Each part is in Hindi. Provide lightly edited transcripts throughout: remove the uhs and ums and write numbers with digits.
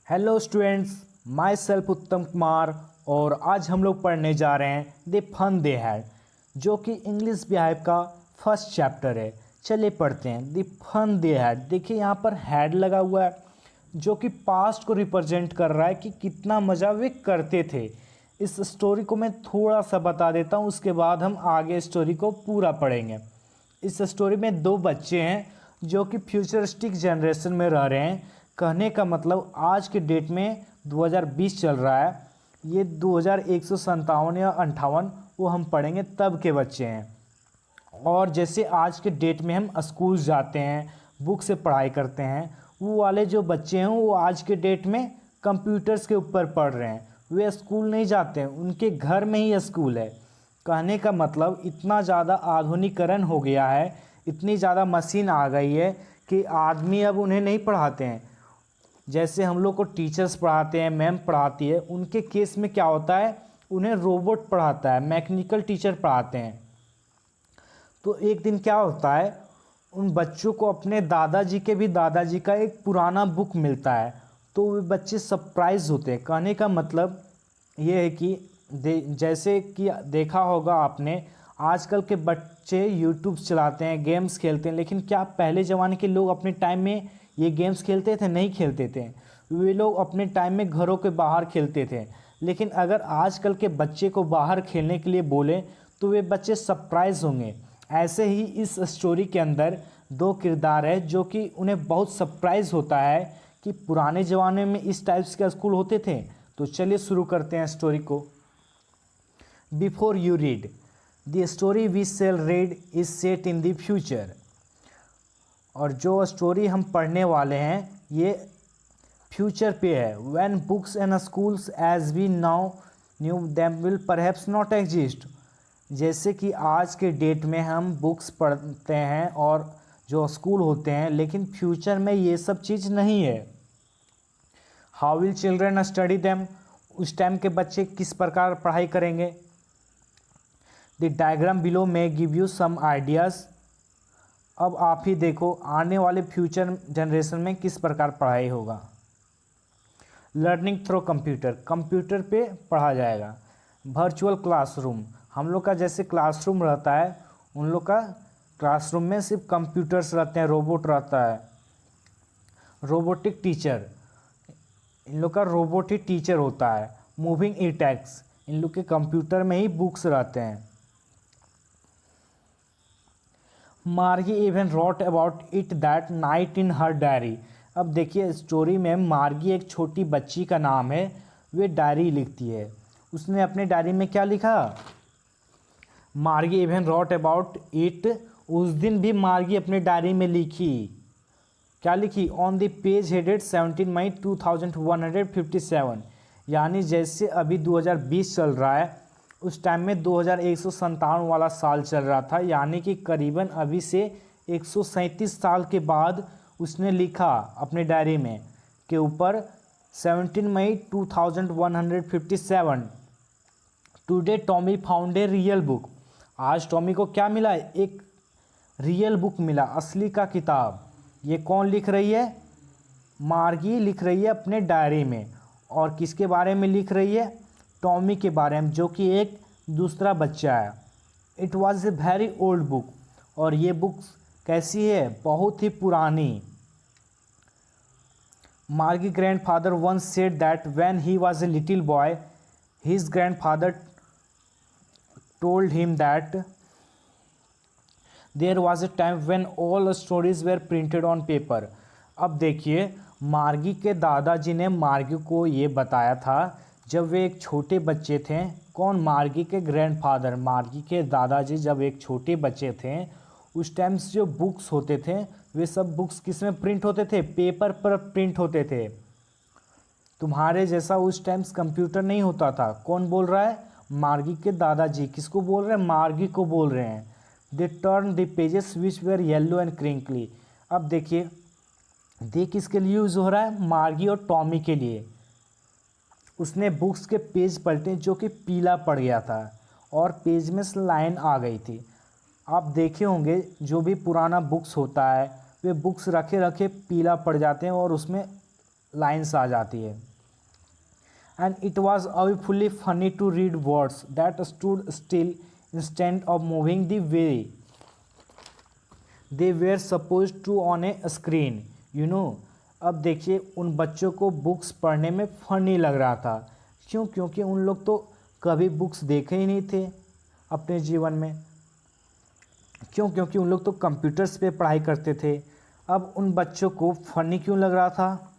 हेलो स्टूडेंट्स, माई सेल्फ उत्तम कुमार। और आज हम लोग पढ़ने जा रहे हैं द फन दे हैड, जो कि इंग्लिश बिहेव का फर्स्ट चैप्टर है। चलिए पढ़ते हैं द फन दे हैड। देखिए यहाँ पर हैड लगा हुआ है जो कि पास्ट को रिप्रेजेंट कर रहा है कि कितना मज़ा वे करते थे। इस स्टोरी को मैं थोड़ा सा बता देता हूँ, उसके बाद हम आगे स्टोरी को पूरा पढ़ेंगे। इस स्टोरी में दो बच्चे हैं जो कि फ्यूचरिस्टिक जनरेशन में रह रहे हैं। कहने का मतलब आज के डेट में 2020 चल रहा है, ये 2157 या 58 वो हम पढ़ेंगे तब के बच्चे हैं। और जैसे आज के डेट में हम स्कूल जाते हैं, बुक से पढ़ाई करते हैं, वो वाले जो बच्चे हैं वो आज के डेट में कंप्यूटर्स के ऊपर पढ़ रहे हैं। वे स्कूल नहीं जाते हैं, उनके घर में ही स्कूल है। कहने का मतलब इतना ज़्यादा आधुनिकीकरण हो गया है, इतनी ज़्यादा मशीन आ गई है कि आदमी अब उन्हें नहीं पढ़ाते हैं। जैसे हम लोग को टीचर्स पढ़ाते हैं, मैम पढ़ाती है, उनके केस में क्या होता है, उन्हें रोबोट पढ़ाता है, मैकेनिकल टीचर पढ़ाते हैं। तो एक दिन क्या होता है, उन बच्चों को अपने दादाजी के भी दादाजी का एक पुराना बुक मिलता है। तो वे बच्चे सरप्राइज होते हैं। कहने का मतलब ये है कि जैसे कि देखा होगा आपने, आजकल के बच्चे यूट्यूब चलाते हैं, गेम्स खेलते हैं, लेकिन क्या पहले ज़माने के लोग अपने टाइम में ये गेम्स खेलते थे? नहीं खेलते थे। वे लोग अपने टाइम में घरों के बाहर खेलते थे। लेकिन अगर आजकल के बच्चे को बाहर खेलने के लिए बोले तो वे बच्चे सरप्राइज होंगे। ऐसे ही इस स्टोरी के अंदर दो किरदार है जो कि उन्हें बहुत सरप्राइज होता है कि पुराने ज़माने में इस टाइप्स के स्कूल होते थे। तो चलिए शुरू करते हैं स्टोरी को। Before you read the story we shall read is set in the future. और जो स्टोरी हम पढ़ने वाले हैं ये फ्यूचर पे है। When books and schools as we now knew them will perhaps not exist. जैसे कि आज के डेट में हम बुक्स पढ़ते हैं और जो स्कूल होते हैं, लेकिन फ्यूचर में ये सब चीज़ नहीं है। How will children study them, उस टाइम के बच्चे किस प्रकार पढ़ाई करेंगे। द डायग्राम बिलो में गिव यू सम आइडियाज़। अब आप ही देखो आने वाले फ्यूचर जनरेशन में किस प्रकार पढ़ाई होगा। लर्निंग थ्रू कंप्यूटर, कंप्यूटर पे पढ़ा जाएगा। वर्चुअल क्लासरूम, हम लोग का जैसे क्लासरूम रहता है, उन लोग का क्लासरूम में सिर्फ कंप्यूटर्स रहते हैं, रोबोट रहता है। रोबोटिक टीचर, इन लोग का रोबोट ही टीचर होता है। मूविंग ई टैक्स, इन लोग के कंप्यूटर में ही बुक्स रहते हैं। Margie even wrote about it that night in her diary. अब देखिए स्टोरी में मार्गी एक छोटी बच्ची का नाम है, वे डायरी लिखती है। उसने अपने डायरी में क्या लिखा, मार्गी इवन रॉट अबाउट इट। उस दिन भी मार्गी अपने डायरी में लिखी, क्या लिखी, ऑन द पेज हेडेड 17 मई 2157। यानी जैसे अभी 2020 चल रहा है, उस टाइम में 2157 वाला साल चल रहा था। यानी कि करीबन अभी से 137 साल के बाद उसने लिखा अपने डायरी में के ऊपर 17 मई 2157। Today Tommy found a real book. आज टॉमी को क्या मिला, एक रियल बुक मिला, असली का किताब। ये कौन लिख रही है, मार्गी लिख रही है अपने डायरी में। और किसके बारे में लिख रही है, टॉमी के बारे में, जो कि एक दूसरा बच्चा है। It was a very old book, और ये बुक कैसी है, बहुत ही पुरानी। Margie grandfather once said that when he was a little boy his grandfather told him that there was a time when all stories were printed on paper। अब देखिए मार्गी के दादाजी ने मार्गी को ये बताया था जब वे एक छोटे बच्चे थे। कौन, मार्गी के ग्रैंडफादर, मार्गी के दादाजी जब एक छोटे बच्चे थे, उस टाइम से जो बुक्स होते थे वे सब बुक्स किस में प्रिंट होते थे, पेपर पर प्रिंट होते थे। तुम्हारे जैसा उस टाइम कंप्यूटर नहीं होता था। कौन बोल रहा है, मार्गी के दादाजी। किसको बोल रहे हैं, मार्गी को बोल रहे हैं। They turn the pages which where yellow and crinkly. अब देखिए दे किसके लिए यूज़ हो रहा है, मार्गी और टॉमी के लिए। उसने बुक्स के पेज पलटे जो कि पीला पड़ गया था और पेज में से लाइन आ गई थी। आप देखे होंगे जो भी पुराना बुक्स होता है वे बुक्स रखे रखे पीला पड़ जाते हैं और उसमें लाइन्स आ जाती है। And it was awfully funny to read words that stood still instead of moving the way they were supposed to on a screen you know. अब देखिए उन बच्चों को बुक्स पढ़ने में फनी लग रहा था। क्यों? क्योंकि उन लोग तो कभी बुक्स देखे ही नहीं थे अपने जीवन में। क्यों? क्योंकि उन लोग तो कंप्यूटर्स पे पढ़ाई करते थे। अब उन बच्चों को फनी क्यों लग रहा था?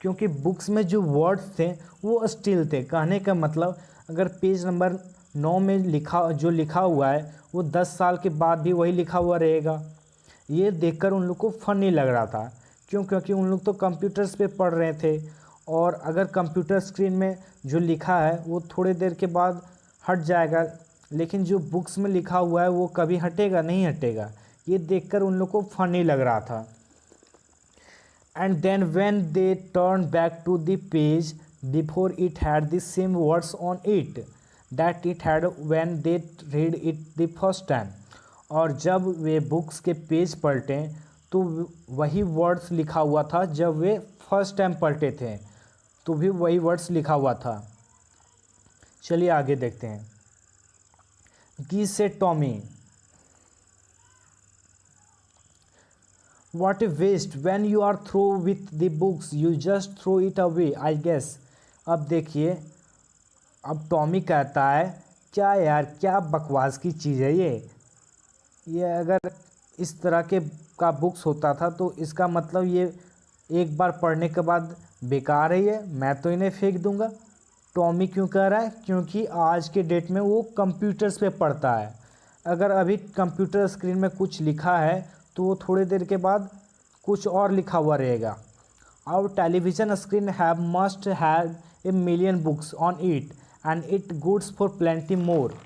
क्योंकि बुक्स में जो वर्ड्स थे वो स्टिल थे। कहने का मतलब अगर पेज नंबर 9 में लिखा हुआ है वो 10 साल के बाद भी वही लिखा हुआ रहेगा। ये देखकर उन लोग को फनी लग रहा था। क्यों? क्योंकि उन लोग तो कंप्यूटर्स पे पढ़ रहे थे और अगर कंप्यूटर स्क्रीन में जो लिखा है वो थोड़ी देर के बाद हट जाएगा, लेकिन जो बुक्स में लिखा हुआ है वो कभी हटेगा नहीं हटेगा। ये देखकर उन लोग को फनी लग रहा था। And then when they turned back to the page before it had the same words on it that it had when they read it the first time। और जब वे बुक्स के पेज पलटे तो वही वर्ड्स लिखा हुआ था जब वे फर्स्ट टाइम पलटे थे, तो भी वही वर्ड्स लिखा हुआ था। चलिए आगे देखते हैं। गी से Tommy, What a waste! When you are through with the books, you just throw it away, I guess। अब देखिए, अब टॉमी कहता है क्या यार, क्या बकवास की चीज़ है ये अगर इस तरह के का बुक्स होता था तो इसका मतलब ये एक बार पढ़ने के बाद बेकार है, ये मैं तो इन्हें फेंक दूंगा। टॉमी क्यों कह रहा है? क्योंकि आज के डेट में वो कंप्यूटर्स पे पढ़ता है। अगर अभी कंप्यूटर स्क्रीन में कुछ लिखा है तो वो थोड़ी देर के बाद कुछ और लिखा हुआ रहेगा। Our television screen have must have a million books on it and it goods for plenty more.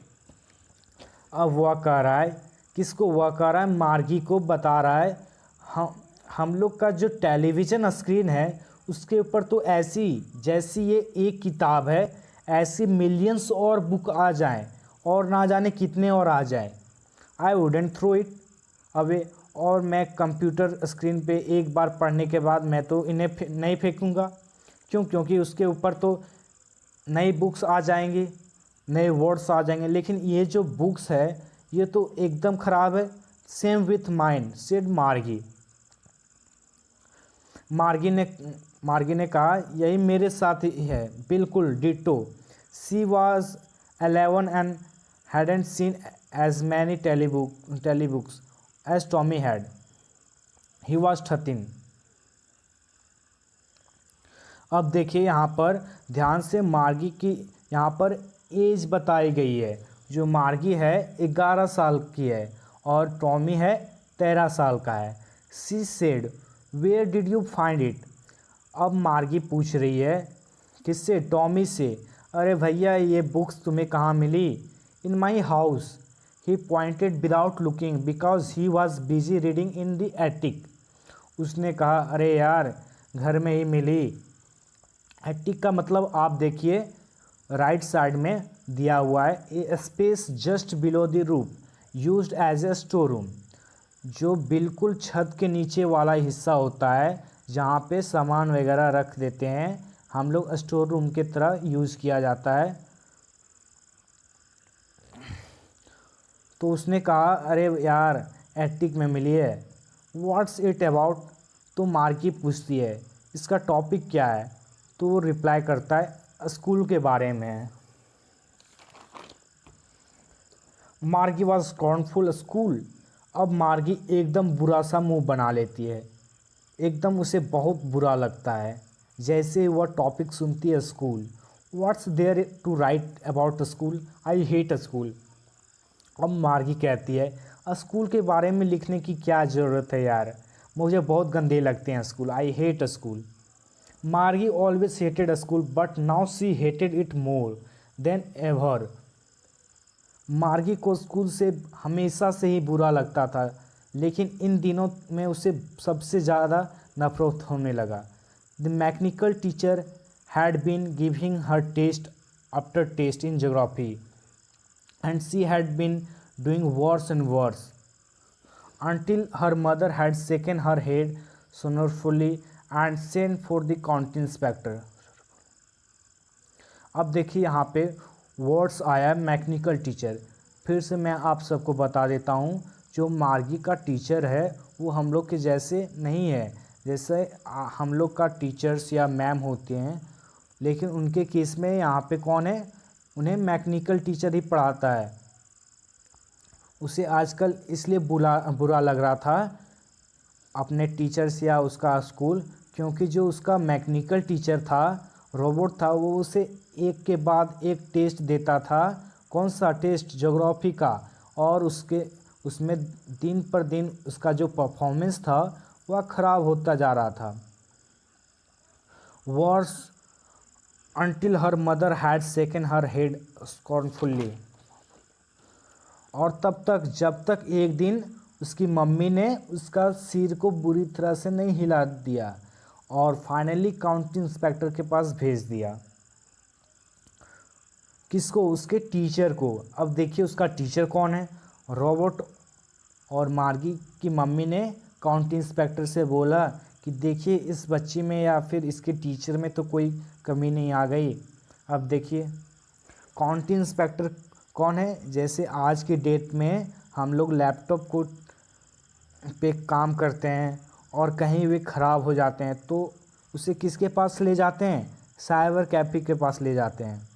अब वह कह रहा है, किसको वह कह रहा है? मार्गी को बता रहा है हम लोग का जो टेलीविज़न स्क्रीन है उसके ऊपर तो ऐसी जैसी ये एक किताब है ऐसी मिलियंस और बुक आ जाएं और ना जाने कितने और आ जाएं। I wouldn't throw it away, और मैं कंप्यूटर स्क्रीन पे एक बार पढ़ने के बाद मैं तो इन्हें नहीं फेंकूँगा। क्यों? क्योंकि उसके ऊपर तो नई बुक्स आ जाएंगी, नए वर्ड्स आ जाएंगे, लेकिन ये जो बुक्स है ये तो एकदम ख़राब है। सेम विथ माइंड सेड मार्गी। मार्गी ने कहा यही मेरे साथ ही है, बिल्कुल ditto. She was 11 and hadn't seen as many telebooks as Tommy had। He was 13। अब देखिए यहाँ पर ध्यान से मार्गी की यहाँ पर एज बताई गई है। जो मार्गी है 11 साल की है और टॉमी है 13 साल का है। She said, Where did you find it? अब मार्गी पूछ रही है किससे? टॉमी से। अरे भैया ये बुक्स तुम्हें कहाँ मिली? In my house। He pointed without looking because he was busy reading in the attic। उसने कहा अरे यार घर में ही मिली। एटिक का मतलब आप देखिए राइट साइड में दिया हुआ है, a space just below the roof used as a store room. जो बिल्कुल छत के नीचे वाला हिस्सा होता है जहाँ पे सामान वगैरह रख देते हैं हम लोग, स्टोर रूम की तरह यूज़ किया जाता है। तो उसने कहा अरे यार एटिक में मिली है। What's it about? तो मार्गी पूछती है इसका टॉपिक क्या है? तो वो रिप्लाई करता है स्कूल के बारे में है। मार्गी वॉज स्कॉर्नफुल स्कूल। अब मार्गी एकदम बुरा सा मुंह बना लेती है, एकदम उसे बहुत बुरा लगता है जैसे ही वह टॉपिक सुनती है school. What's there to write about school? I hate school. अब मार्गी कहती है स्कूल के बारे में लिखने की क्या ज़रूरत है यार, मुझे बहुत गंदे लगते हैं school. I hate school. Margie always hated school but now she hated it more than ever. Margie को स्कूल से हमेशा से ही बुरा लगता था, लेकिन इन दिनों में उसे सबसे ज़्यादा नफरत होने लगा। The mechanical teacher had been giving her test after test in geography and she had been doing worse and worse until her mother had shaken her head sorrowfully and send for the county inspector. अब देखिए यहाँ पे वर्ड्स आया मैकेनिकल टीचर। फिर से मैं आप सबको बता देता हूँ, जो मार्गी का टीचर है वो हम लोग के जैसे नहीं है। जैसे हम लोग का टीचर्स या मैम होते हैं, लेकिन उनके केस में यहाँ पे कौन है, उन्हें मैकेनिकल टीचर ही पढ़ाता है। उसे आजकल इसलिए बुरा लग रहा था अपने टीचर्स या उसका स्कूल, क्योंकि जो उसका मैकेनिकल टीचर था, रोबोट था, वो उसे एक के बाद एक टेस्ट देता था। कौन सा टेस्ट? ज्योग्राफी का। और उसमें दिन पर दिन उसका जो परफॉर्मेंस था वह ख़राब होता जा रहा था। Worse until her mother had shaken her head scornfully। और तब तक जब तक एक दिन उसकी मम्मी ने उसका सिर को बुरी तरह से नहीं हिला दिया और फाइनली काउंटी इंस्पेक्टर के पास भेज दिया। किसको? उसके टीचर को। अब देखिए उसका टीचर कौन है, रोबोट। और मार्गी की मम्मी ने काउंटी इंस्पेक्टर से बोला कि देखिए इस बच्ची में या फिर इसके टीचर में तो कोई कमी नहीं आ गई। अब देखिए काउंटी इंस्पेक्टर कौन है? जैसे आज की डेट में हम लोग लैपटॉप को पे काम करते हैं और कहीं वे ख़राब हो जाते हैं तो उसे किसके पास ले जाते हैं? साइबर कैफे के पास ले जाते हैं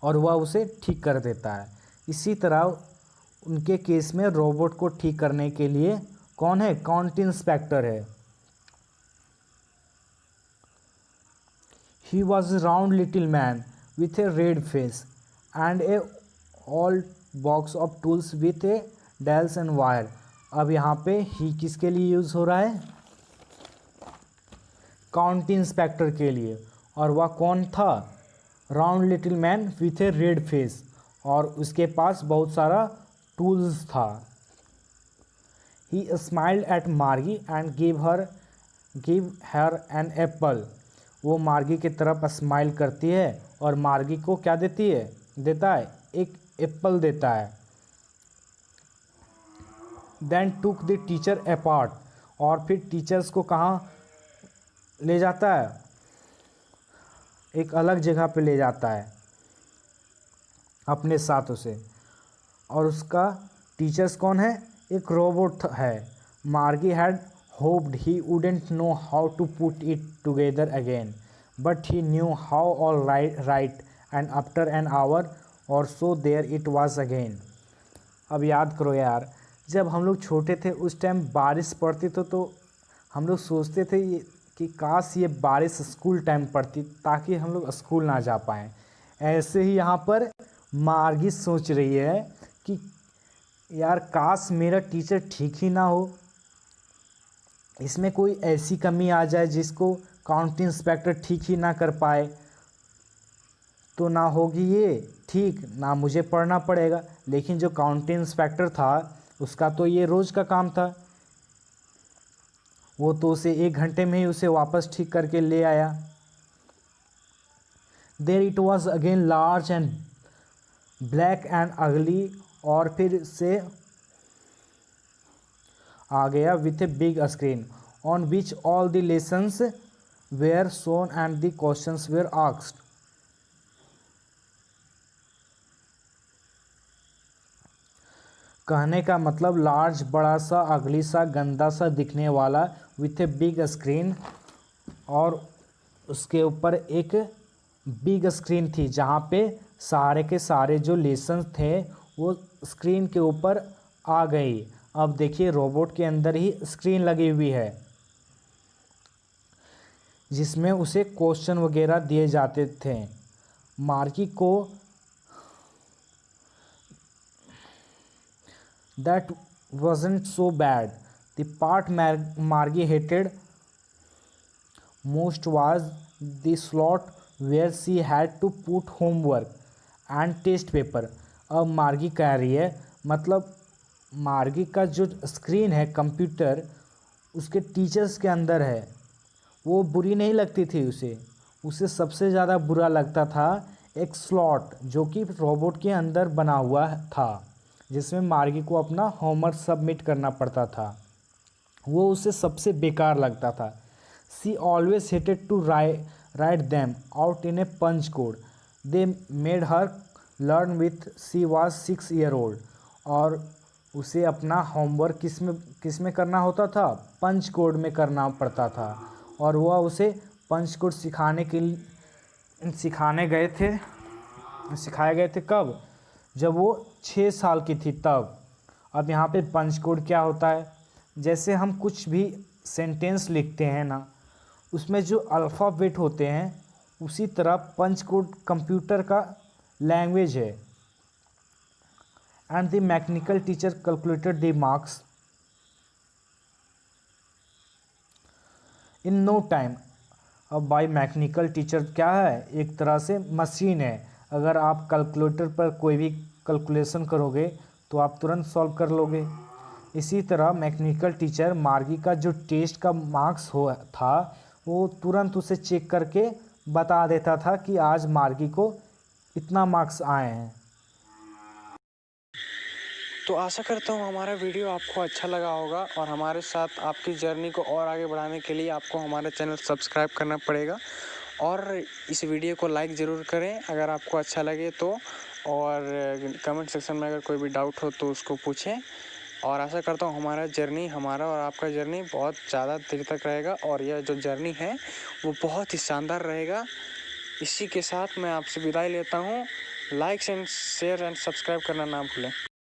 और वह उसे ठीक कर देता है। इसी तरह उनके केस में रोबोट को ठीक करने के लिए कौन है? काउंटी इंस्पेक्टर है। He was a round little man with a red face and a old box of tools with a dowels and wire। अब यहाँ पे ही किसके लिए यूज़ हो रहा है? काउंटी इंस्पेक्टर के लिए। और वह कौन था? Round little man with a red face, और उसके पास बहुत सारा टूल्स था। He smiled at Margie and give her an apple. वो मार्गी की तरफ स्माइल करती है और मार्गी को क्या देता है? एक एप्पल देता है। Then took the teacher apart. और फिर टीचर्स को कहाँ ले जाता है? एक अलग जगह पे ले जाता है अपने साथ उसे। और उसका टीचर्स कौन है? एक रोबोट है। मार्गी had hoped he wouldn't know how to put it together again, but he knew how all right, and after an hour or so there it was again। अब याद करो यार, जब हम लोग छोटे थे उस टाइम बारिश पड़ती तो हम लोग सोचते थे कि काश ये बारिश स्कूल टाइम पड़ती ताकि हम लोग स्कूल ना जा पाएँ। ऐसे ही यहाँ पर मार्गी सोच रही है कि यार काश मेरा टीचर ठीक ही ना हो, इसमें कोई ऐसी कमी आ जाए जिसको काउंटी इंस्पेक्टर ठीक ही ना कर पाए, तो ना होगी ये ठीक, ना मुझे पढ़ना पड़ेगा। लेकिन जो काउंटी इंस्पेक्टर था उसका तो ये रोज़ का काम था, वो तो उसे 1 घंटे में ही उसे वापस ठीक करके ले आया। There it was again large and black and ugly. और फिर से आ गया with a big screen on which all the lessons were shown and the questions were asked. कहने का मतलब लार्ज, बड़ा सा, अगली सा, गंदा सा दिखने वाला, विथ ए बिग स्क्रीन। और उसके ऊपर एक बिग स्क्रीन थी जहाँ पे सारे के सारे जो लेसन थे वो स्क्रीन के ऊपर आ गई। अब देखिए रोबोट के अंदर ही स्क्रीन लगी हुई है जिसमें उसे क्वेश्चन वगैरह दिए जाते थे। मार्गी को that wasn't so bad. The part Margie hated most was the slot where she had to put homework and test paper। अब मार्गी कह रही है, मतलब मार्गी का जो स्क्रीन है कंप्यूटर उसके टीचर्स के अंदर है, वो बुरी नहीं लगती थी उसे सबसे ज़्यादा बुरा लगता था एक स्लॉट जो कि रोबोट के अंदर बना हुआ था जिसमें मार्गी को अपना होमवर्क सबमिट करना पड़ता था, वो उसे सबसे बेकार लगता था। She always hated to write them out in a punch code. They made her learn with she was 6 years old। और उसे अपना होमवर्क किस में करना होता था? पंच कोड में करना पड़ता था। और वह उसे पंच कोड सिखाए गए थे कब? जब वो 6 साल की थी तब। अब यहाँ पे पंच कोड क्या होता है? जैसे हम कुछ भी सेंटेंस लिखते हैं ना, उसमें जो अल्फ़ाबेट होते हैं, उसी तरह पंच कोड कंप्यूटर का लैंग्वेज है। And the mechanical teacher calculated the marks in no time. अब बाई मैकेनिकल टीचर क्या है? एक तरह से मशीन है। अगर आप कैलकुलेटर पर कोई भी कैलकुलेशन करोगे तो आप तुरंत सॉल्व कर लोगे। इसी तरह मैकेनिकल टीचर मार्गी का जो टेस्ट का मार्क्स था, वो तुरंत उसे चेक करके बता देता था कि आज मार्गी को इतना मार्क्स आए हैं। तो आशा करता हूँ हमारा वीडियो आपको अच्छा लगा होगा, और हमारे साथ आपकी जर्नी को और आगे बढ़ाने के लिए आपको हमारा चैनल सब्सक्राइब करना पड़ेगा। और इस वीडियो को लाइक ज़रूर करें अगर आपको अच्छा लगे तो, और कमेंट सेक्शन में अगर कोई भी डाउट हो तो उसको पूछें। और आशा करता हूँ हमारा और आपका जर्नी बहुत ज़्यादा देर तक रहेगा, और यह जो जर्नी है वो बहुत ही शानदार रहेगा। इसी के साथ मैं आपसे विदाई लेता हूँ। Like and share and subscribe करना ना भूलें।